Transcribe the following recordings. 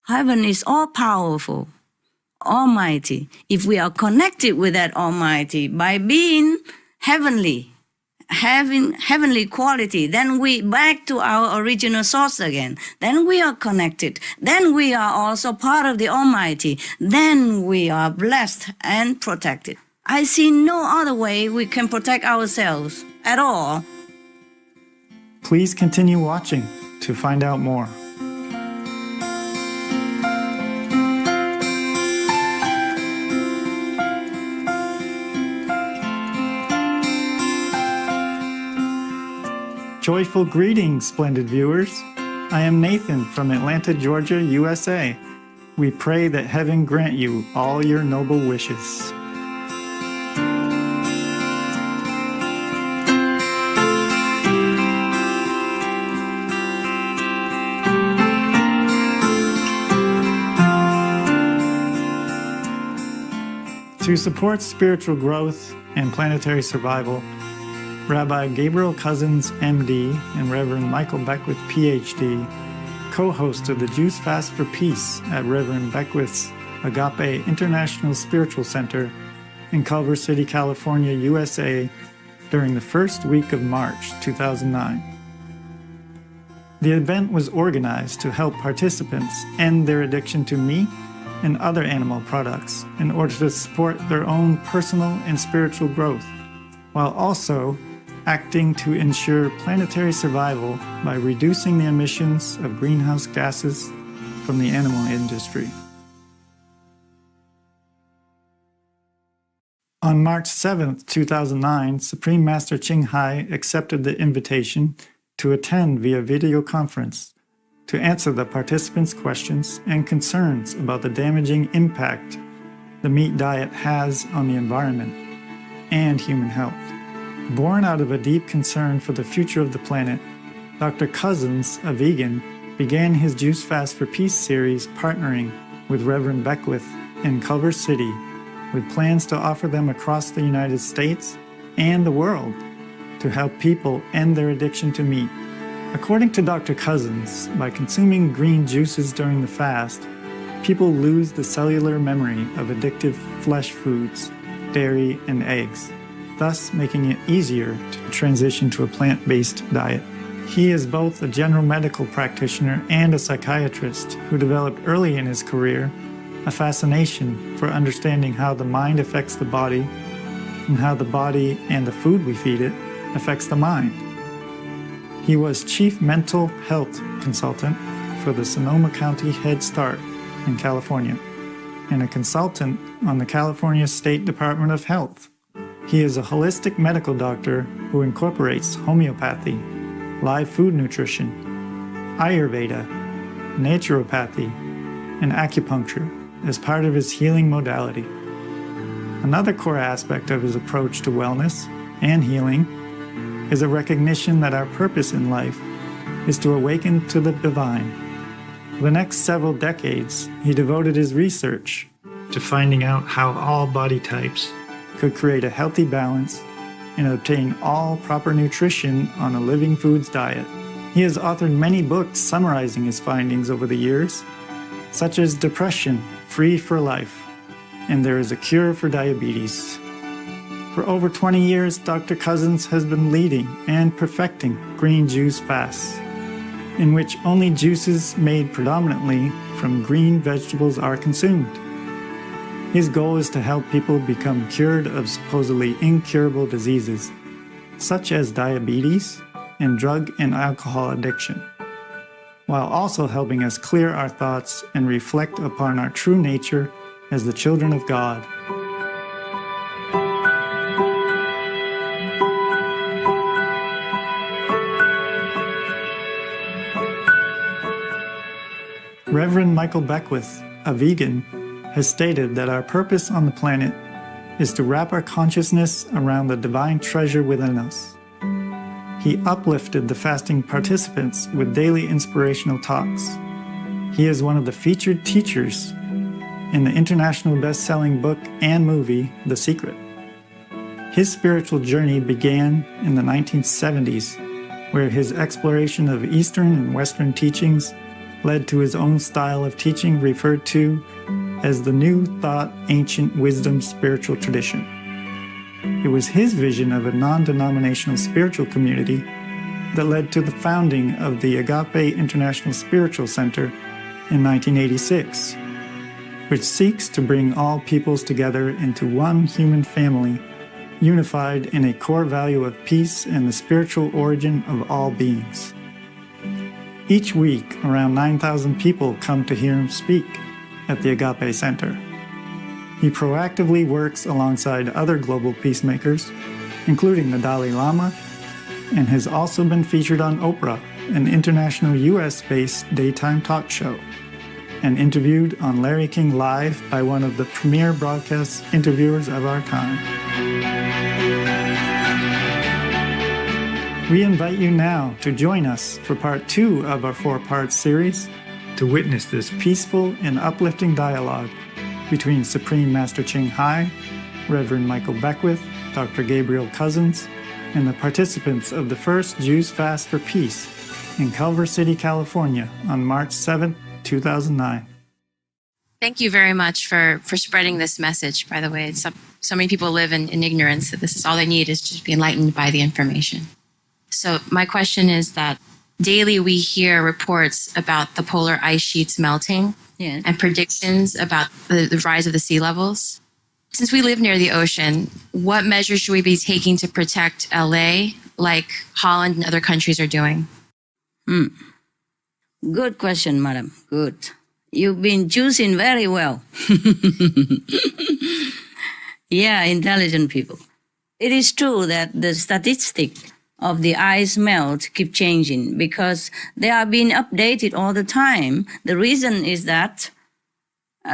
Heaven is all-powerful, almighty. If we are connected with that almighty by being heavenly, having heavenly quality, then we back to our original source again. Then we are connected. Then we are also part of the almighty. Then we are blessed and protected. I see no other way we can protect ourselves at all. Please continue watching to find out more. Joyful greetings, splendid viewers. I am Nathan from Atlanta, Georgia, USA. We pray that heaven grant you all your noble wishes. To support spiritual growth and planetary survival, Rabbi Gabriel Cousins, MD, and Reverend Michael Beckwith, PhD, co-hosted the Juice Fast for Peace at Reverend Beckwith's Agape International Spiritual Center in Culver City, California, USA, during the first week of March 2009. The event was organized to help participants end their addiction to meat and other animal products in order to support their own personal and spiritual growth, while also acting to ensure planetary survival by reducing the emissions of greenhouse gases from the animal industry. On March 7, 2009, Supreme Master Ching accepted the invitation to attend via video conference to answer the participants' questions and concerns about the damaging impact the meat diet has on the environment and human health. Born out of a deep concern for the future of the planet, Dr. Cousins, a vegan, began his Juice Fast for Peace series partnering with Reverend Beckwith in Culver City, with plans to offer them across the United States and the world to help people end their addiction to meat. According to Dr. Cousins, by consuming green juices during the fast, people lose the cellular memory of addictive flesh foods, dairy, and eggs, thus making it easier to transition to a plant-based diet. He is both a general medical practitioner and a psychiatrist who developed early in his career a fascination for understanding how the mind affects the body and how the body and the food we feed it affects the mind. He was Chief Mental Health Consultant for the Sonoma County Head Start in California and a consultant on the California State Department of Health. He is a holistic medical doctor who incorporates homeopathy, live food nutrition, Ayurveda, naturopathy, and acupuncture as part of his healing modality. Another core aspect of his approach to wellness and healing is a recognition that our purpose in life is to awaken to the divine. For the next several decades, he devoted his research to finding out how all body types could create a healthy balance and obtain all proper nutrition on a living foods diet. He has authored many books summarizing his findings over the years, such as Depression, Free for Life, and There is a Cure for Diabetes. For over 20 years, Dr. Cousins has been leading and perfecting green juice fasts, in which only juices made predominantly from green vegetables are consumed. His goal is to help people become cured of supposedly incurable diseases, such as diabetes and drug and alcohol addiction, while also helping us clear our thoughts and reflect upon our true nature as the children of God. Reverend Michael Beckwith, a vegan, has stated that our purpose on the planet is to wrap our consciousness around the divine treasure within us. He uplifted the fasting participants with daily inspirational talks. He is one of the featured teachers in the international best-selling book and movie, The Secret. His spiritual journey began in the 1970s, where his exploration of Eastern and Western teachings led to his own style of teaching referred to as the New Thought Ancient Wisdom spiritual tradition. It was his vision of a non-denominational spiritual community that led to the founding of the Agape International Spiritual Center in 1986, which seeks to bring all peoples together into one human family, unified in a core value of peace and the spiritual origin of all beings. Each week, around 9,000 people come to hear him speak at the Agape Center. He proactively works alongside other global peacemakers, including the Dalai Lama, and has also been featured on Oprah, an international US-based daytime talk show, and interviewed on Larry King Live by one of the premier broadcast interviewers of our time. We invite you now to join us for part 2 of our 4-part series to witness this peaceful and uplifting dialogue between Supreme Master Ching Hai, Reverend Michael Beckwith, Dr. Gabriel Cousins, and the participants of the first Jews Fast for Peace in Culver City, California on March 7, 2009. Thank you very much for spreading this message, by the way. So many people live in ignorance that this is all they need is to be enlightened by the information. So my question is that daily we hear reports about the polar ice sheets melting and predictions about the rise of the sea levels. Since we live near the ocean, what measures should we be taking to protect LA like Holland and other countries are doing? Good question, madam. Good. You've been choosing very well. Yeah, intelligent people. It is true that the statistic of the ice melt keep changing because they are being updated all the time. The reason is that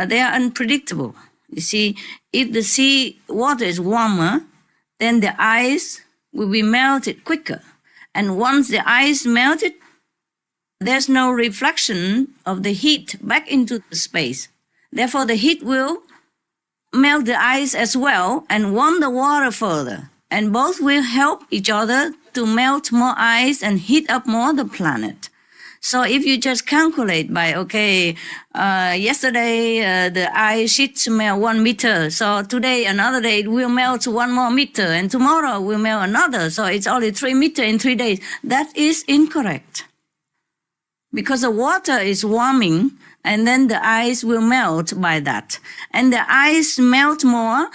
they are unpredictable. You see, if the sea water is warmer, then the ice will be melted quicker. And once the ice melted, there's no reflection of the heat back into the space. Therefore, the heat will melt the ice as well and warm the water further. And both will help each other to melt more ice and heat up more the planet. So if you just calculate by, yesterday the ice sheets melt 1 meter. So today, another day, it will melt 1 more meter. And tomorrow will melt another. So it's only 3 meters in 3 days. That is incorrect. Because the water is warming and then the ice will melt by that. And the ice melt more,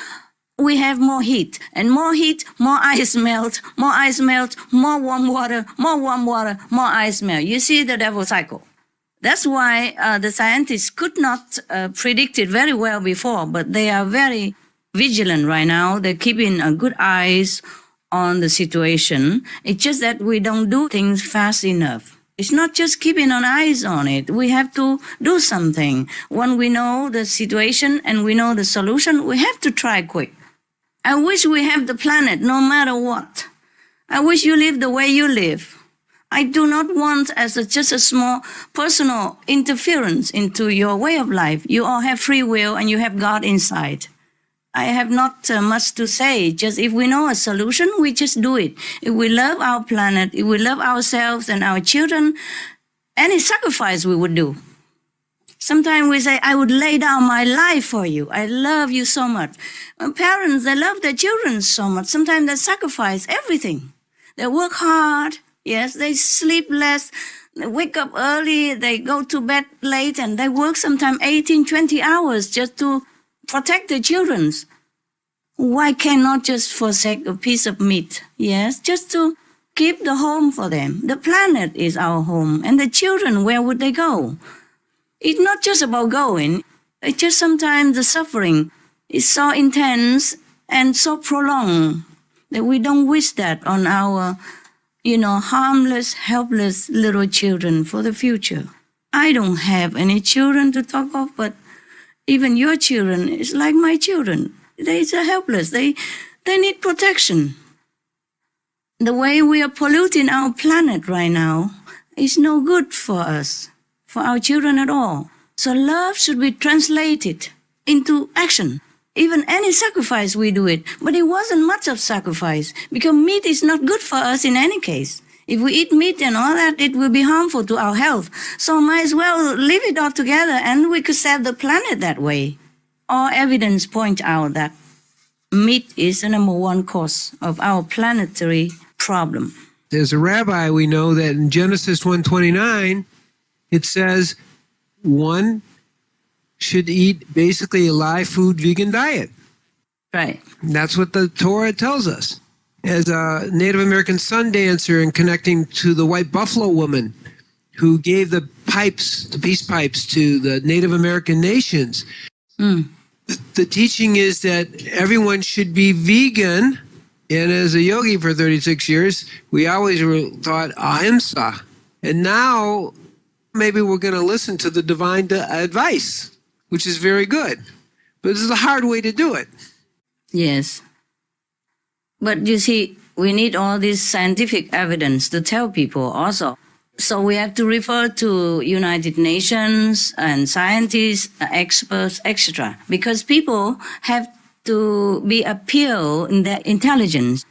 we have more heat. And more heat, more ice melt, more warm water, more ice melt. You see the devil cycle. That's why the scientists could not predict it very well before, but they are very vigilant right now. They're keeping a good eyes on the situation. It's just that we don't do things fast enough. It's not just keeping an eyes on it. We have to do something. When we know the situation and we know the solution, we have to try quick. I wish we have the planet no matter what. I wish you live the way you live. I do not want just a small personal interference into your way of life. You all have free will and you have God inside. I have not much to say. Just if we know a solution, we just do it. If we love our planet, if we love ourselves and our children, any sacrifice we would do. Sometimes we say, I would lay down my life for you. I love you so much. Parents, they love their children so much. Sometimes they sacrifice everything. They work hard. Yes, they sleep less. They wake up early. They go to bed late and they work sometimes 18, 20 hours just to protect the children. Why cannot just forsake a piece of meat? Yes, just to keep the home for them. The planet is our home. And the children, where would they go? It's not just about going. It's just sometimes the suffering is so intense and so prolonged that we don't wish that on our, harmless, helpless little children for the future. I don't have any children to talk of, but even your children is like my children. They're helpless. They need protection. The way we are polluting our planet right now is no good for us, for our children at all. So love should be translated into action. Even any sacrifice we do it. But it wasn't much of sacrifice because meat is not good for us in any case. If we eat meat and all that, it will be harmful to our health. So might as well leave it all together and we could save the planet that way. All evidence point out that meat is the number one cause of our planetary problem. As a rabbi, we know that in Genesis 1:29, it says one should eat basically a live food vegan diet. Right. That's what the Torah tells us. As a Native American sun dancer and connecting to the white buffalo woman who gave the peace pipes to the Native American nations, the teaching is that everyone should be vegan. And as a yogi for 36 years, we always were taught ahimsa. And now maybe we're going to listen to the divine advice, which is very good. But this is a hard way to do it. Yes. But you see, we need all this scientific evidence to tell people also. So we have to refer to United Nations and scientists, experts, etc. Because people have to be appeal in their intelligence.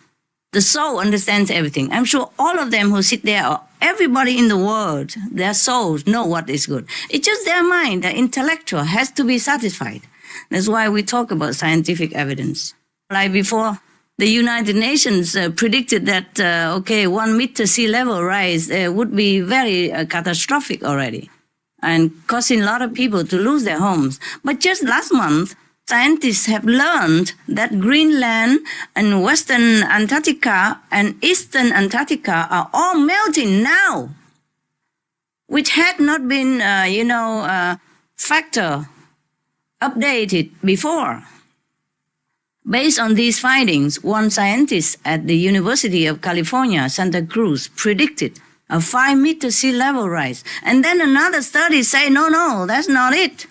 The soul understands everything. I'm sure all of them who sit there, or everybody in the world, their souls know what is good. It's just their mind, their intellectual has to be satisfied. That's why we talk about scientific evidence. Like before, the United Nations predicted that, 1 meter sea level rise would be very catastrophic already and causing a lot of people to lose their homes. But just last month, scientists have learned that Greenland and Western Antarctica and Eastern Antarctica are all melting now, which had not been, factor updated before. Based on these findings, one scientist at the University of California, Santa Cruz, predicted a 5-meter sea level rise. And then another study say, no, that's not it.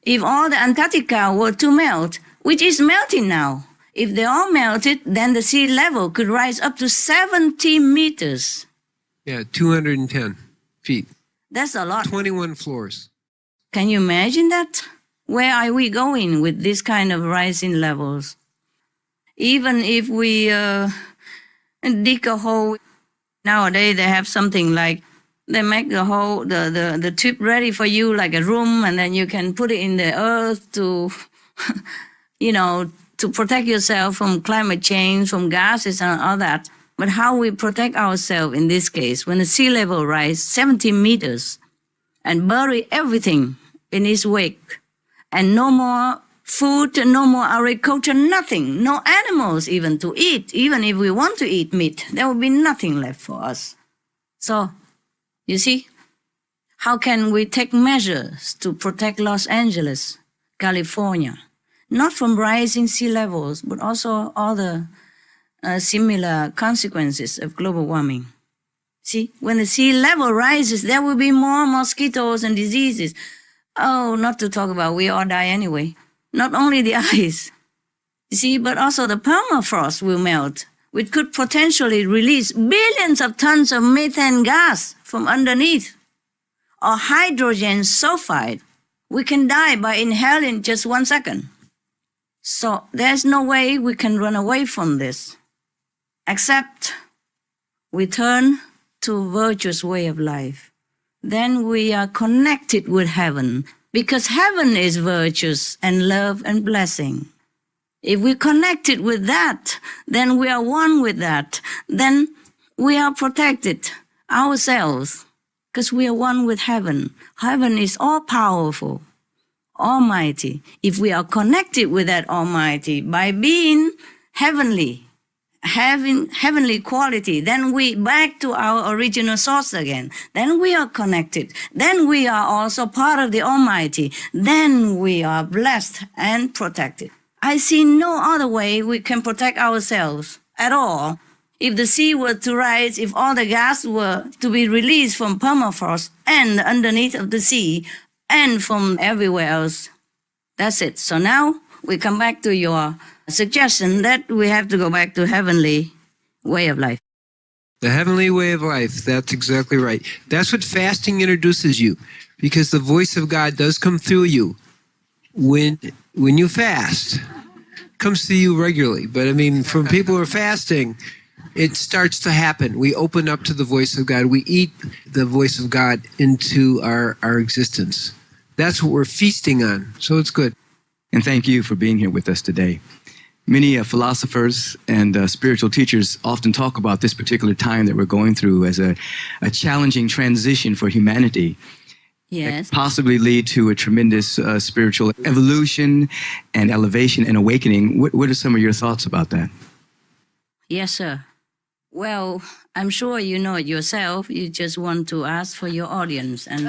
If all the Antarctica were to melt, which is melting now, if they all melted, then the sea level could rise up to 70 meters. Yeah, 210 feet. That's a lot. 21 floors. Can you imagine that? Where are we going with this kind of rising levels? Even if we dig a hole, nowadays they have something like, they make the hole, the tube ready for you like a room, and then you can put it in the earth to, to protect yourself from climate change, from gases and all that. But how we protect ourselves in this case, when the sea level rise 70 meters and bury everything in its wake, and no more food, no more agriculture, nothing, no animals even to eat. Even if we want to eat meat, there will be nothing left for us. So, you see, how can we take measures to protect Los Angeles, California, not from rising sea levels, but also other similar consequences of global warming? See, when the sea level rises, there will be more mosquitoes and diseases. Oh, not to talk about we all die anyway. Not only the ice, you see, but also the permafrost will melt, which could potentially release billions of tons of methane gas from underneath, or hydrogen sulfide. We can die by inhaling just 1 second. So there's no way we can run away from this, except we turn to a virtuous way of life. Then we are connected with heaven, because heaven is virtuous and love and blessing. If we're connected with that, then we are one with that. Then we are protected ourselves, because we are one with heaven. Heaven is all-powerful, almighty. If we are connected with that almighty by being heavenly, having heavenly quality, then we back to our original source again. Then we are connected. Then we are also part of the Almighty. Then we are blessed and protected. I see no other way we can protect ourselves at all. If the sea were to rise, if all the gas were to be released from permafrost and underneath of the sea and from everywhere else, that's it. So now we come back to your suggestion that we have to go back to heavenly way of life. The heavenly way of life. That's exactly right. That's what fasting introduces you, because the voice of God does come through you when you fast. It comes to you regularly. But I mean, from people who are fasting, it starts to happen. We open up to the voice of God. We eat the voice of God into our existence. That's what we're feasting on. So it's good. And thank you for being here with us today. Many philosophers and spiritual teachers often talk about this particular time that we're going through as a challenging transition for humanity. Yes. That possibly lead to a tremendous spiritual evolution and elevation and awakening. What are some of your thoughts about that? Yes, sir. Well, I'm sure you know it yourself. You just want to ask for your audience. And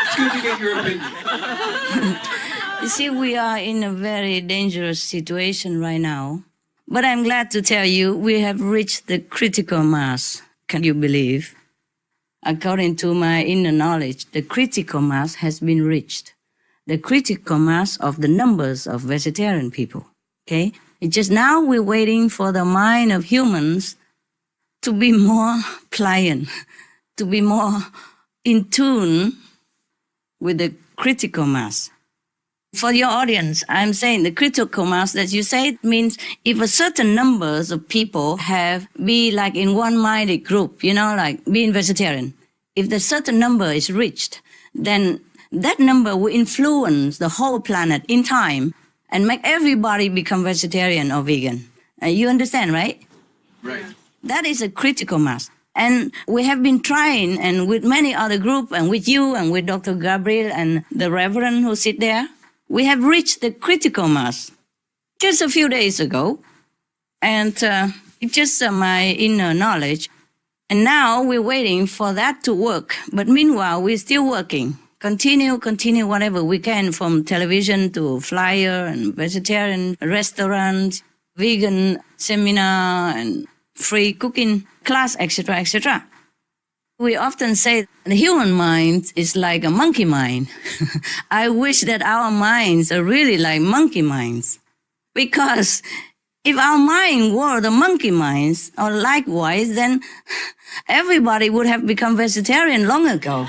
It's good to get your opinion. you see, we are in a very dangerous situation right now. But I'm glad to tell you we have reached the critical mass. Can you believe? According to my inner knowledge, the critical mass has been reached. The critical mass of the numbers of vegetarian people. Okay? It's just now we're waiting for the mind of humans to be more pliant, to be more in tune with the critical mass. For your audience, I'm saying the critical mass that you say means if a certain numbers of people be like in one-minded group, like being vegetarian. If the certain number is reached, then that number will influence the whole planet in time and make everybody become vegetarian or vegan. You understand, right? Right. That is a critical mass. And we have been trying, and with many other groups, and with you, and with Dr. Gabriel, and the Reverend who sit there, we have reached the critical mass just a few days ago. And it's just my inner knowledge. And now we're waiting for that to work. But meanwhile, we're still working. Continue whatever we can, from television to flyer and vegetarian restaurants, vegan seminar, and free cooking class, etc., etc. We often say the human mind is like a monkey mind. I wish that our minds are really like monkey minds. Because if our mind were the monkey minds, or likewise, then everybody would have become vegetarian long ago.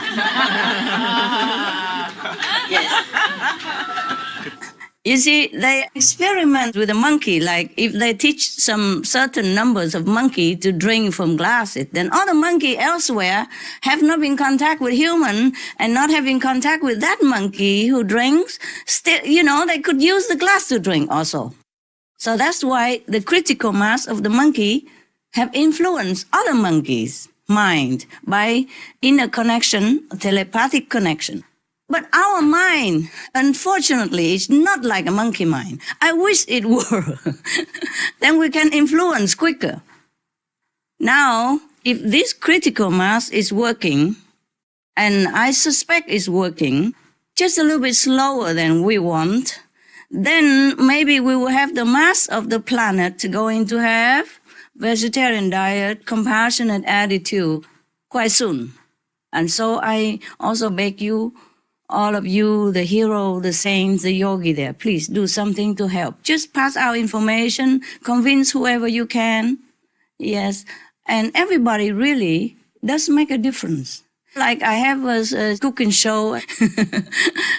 Yes. You see, they experiment with a monkey, like if they teach some certain numbers of monkey to drink from glasses, then other monkey elsewhere have not been in contact with human and not having contact with that monkey who drinks, still, they could use the glass to drink also. So that's why the critical mass of the monkey have influenced other monkeys' mind by inner connection, telepathic connection. But our mind, unfortunately, is not like a monkey mind. I wish it were. Then we can influence quicker. Now, if this critical mass is working, and I suspect it's working, just a little bit slower than we want, then maybe we will have the mass of the planet going to have vegetarian diet, compassionate attitude quite soon. And so I also beg you, all of you, the hero, the saints, the yogi there, please do something to help. Just pass out information, convince whoever you can. Yes. And everybody really does make a difference. Like I have a cooking show.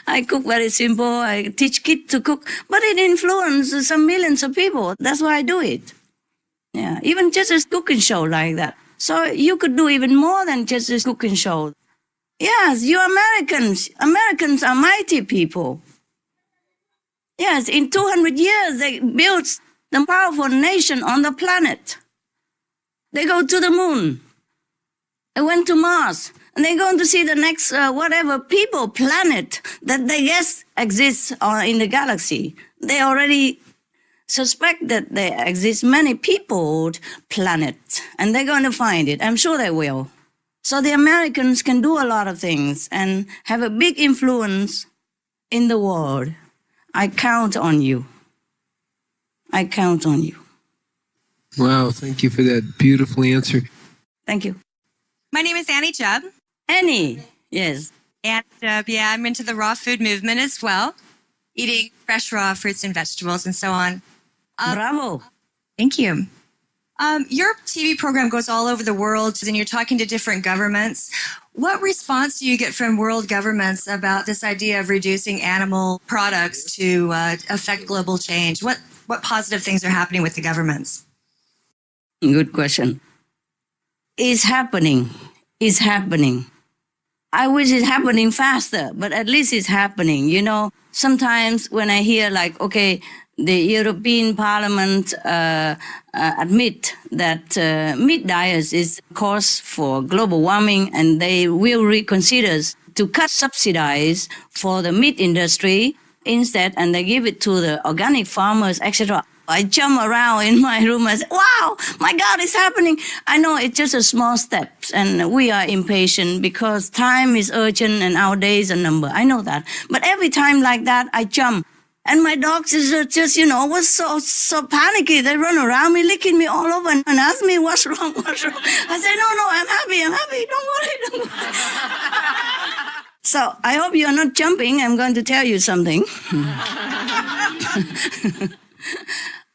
I cook very simple. I teach kids to cook, but it influences some millions of people. That's why I do it. Yeah. Even just a cooking show like that. So you could do even more than just a cooking show. Yes, you Americans. Americans are mighty people. Yes, in 200 years, they built the powerful nation on the planet. They go to the moon. They went to Mars. And they're going to see the next, planet that they guess exists in the galaxy. They already suspect that there exist many peopled planets. And they're going to find it. I'm sure they will. So the Americans can do a lot of things and have a big influence in the world. I count on you. I count on you. Wow, thank you for that beautiful answer. Thank you. My name is Annie Jubb. Annie, yes. And I'm into the raw food movement as well, eating fresh raw fruits and vegetables and so on. Bravo. Thank you. Your TV program goes all over the world and you're talking to different governments. What response do you get from world governments about this idea of reducing animal products to affect global change? What what positive things are happening with the governments? Good question. It's happening. It's happening. I wish it's happening faster, but at least it's happening. You know, sometimes when I hear like, okay, the European Parliament admit that meat diets is cause for global warming, and they will reconsider to cut subsidies for the meat industry instead, and they give it to the organic farmers, etc. I jump around in my room and say, wow, my God, it's happening. I know it's just a small step, and we are impatient because time is urgent and our days are numbered. I know that. But every time like that, I jump. And my dogs is just, was so panicky. They run around me, licking me all over and ask me, what's wrong? I say, no, I'm happy. Don't worry. So I hope you're not jumping. I'm going to tell you something.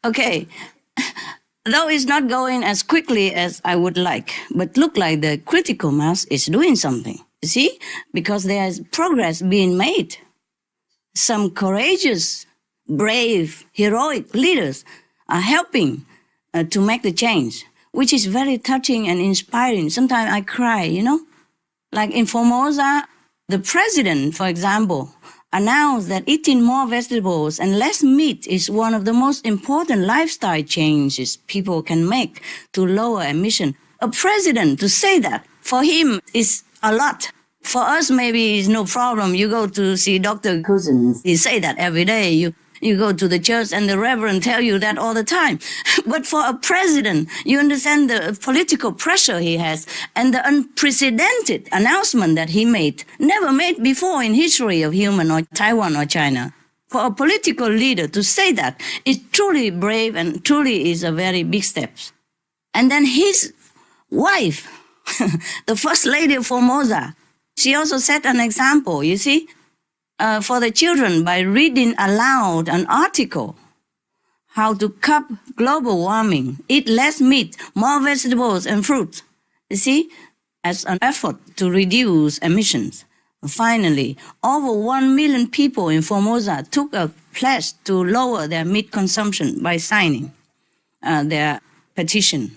Okay, though it's not going as quickly as I would like, but look like the critical mass is doing something, you see? Because there's progress being made. Some courageous, brave, heroic leaders are helping to make the change, which is very touching and inspiring. Sometimes I cry, Like in Formosa, the president, for example, announced that eating more vegetables and less meat is one of the most important lifestyle changes people can make to lower emission. A president to say that, for him, is a lot. For us, maybe it's no problem. You go to see Dr. Cousins. He say that every day. You go to the church and the reverend tell you that all the time. But for a president, you understand the political pressure he has and the unprecedented announcement that he made, never made before in history of human or Taiwan or China. For a political leader to say that is truly brave and truly is a very big step. And then his wife, the first lady of Formosa, she also set an example, you see, for the children by reading aloud an article, how to curb global warming, eat less meat, more vegetables and fruits, you see, as an effort to reduce emissions. Finally, over 1 million people in Formosa took a pledge to lower their meat consumption by signing their petition.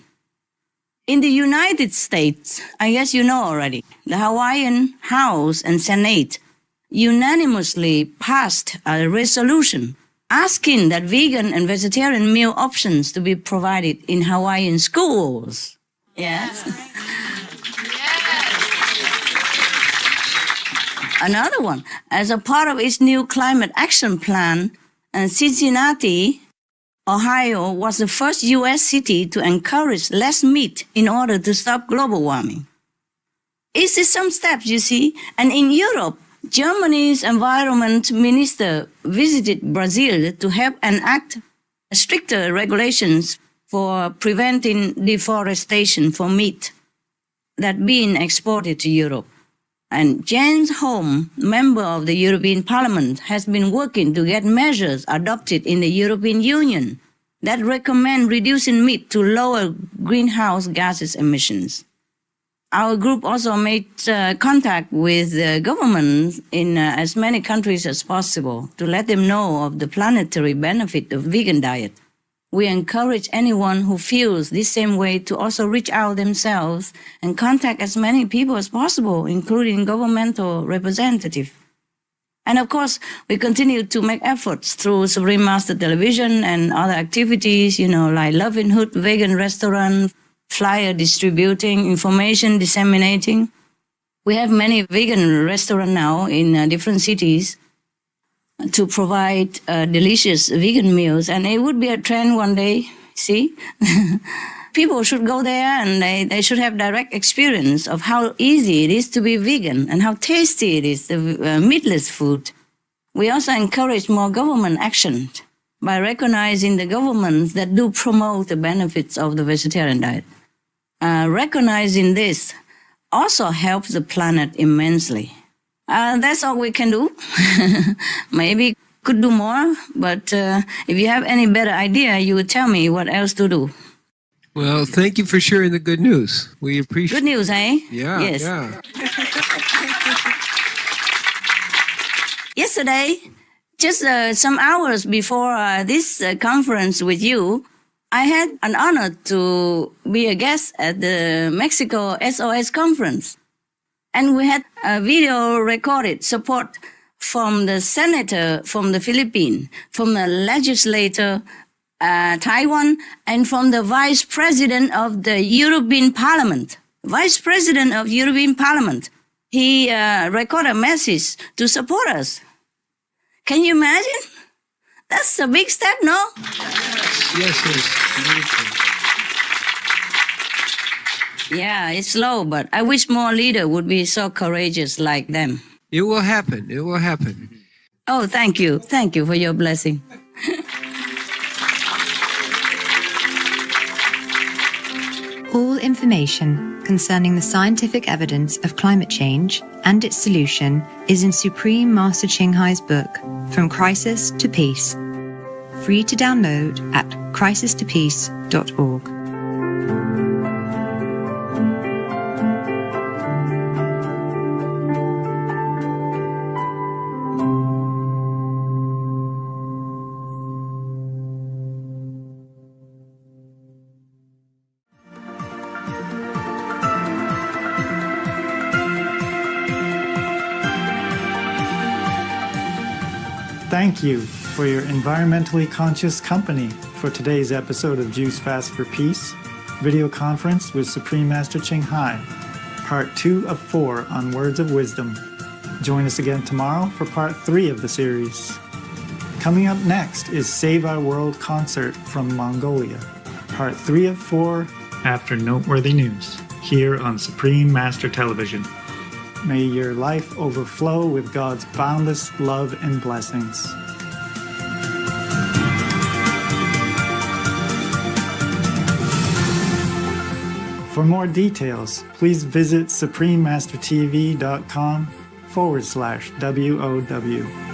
In the United States, I guess you know already, the Hawaiian House and Senate unanimously passed a resolution asking that vegan and vegetarian meal options to be provided in Hawaiian schools. Yes. Another one, as a part of its new climate action plan, Cincinnati, Ohio was the first U.S. city to encourage less meat in order to stop global warming. It's some steps, you see. And in Europe, Germany's environment minister visited Brazil to help enact stricter regulations for preventing deforestation for meat that being exported to Europe. And James Holm, member of the European Parliament, has been working to get measures adopted in the European Union that recommend reducing meat to lower greenhouse gases emissions. Our group also made contact with governments in as many countries as possible to let them know of the planetary benefit of vegan diet. We encourage anyone who feels this same way to also reach out themselves and contact as many people as possible, including governmental representatives. And of course, we continue to make efforts through Supreme Master Television and other activities, like Loving Hood Vegan Restaurant, flyer distributing, information disseminating. We have many vegan restaurants now in different cities to provide delicious vegan meals. And it would be a trend one day, see? People should go there and they should have direct experience of how easy it is to be vegan and how tasty it is, meatless food. We also encourage more government action by recognizing the governments that do promote the benefits of the vegetarian diet. Recognizing this also helps the planet immensely. That's all we can do. Maybe could do more, but if you have any better idea, you would tell me what else to do. Well, thank you for sharing the good news. We appreciate it. Good news, eh? Yeah, yes. Yeah. Yesterday, Just some hours before this conference with you, I had an honor to be a guest at the Mexico SOS conference. And we had a video recorded support from the senator from the Philippines, from the legislator Taiwan, and from the vice president of the European Parliament. Vice president of European Parliament. He recorded a message to support us. Can you imagine? That's a big step, no? Yes, beautiful. Yeah, it's slow, but I wish more leaders would be so courageous like them. It will happen. It will happen. Oh, thank you. Thank you for your blessing. All information concerning the scientific evidence of climate change and its solution is in Supreme Master Ching Hai's book, From Crisis to Peace, free to download at crisistopeace.org. Thank you for your environmentally conscious company for today's episode of Juice Fast for Peace, video conference with Supreme Master Ching Hai, part 2 of 4 on Words of Wisdom. Join us again tomorrow for part 3 of the series. Coming up next is Save Our World concert from Mongolia, part 3 of 4 after Noteworthy News, here on Supreme Master Television. May your life overflow with God's boundless love and blessings. For more details, please visit suprememastertv.com/WOW.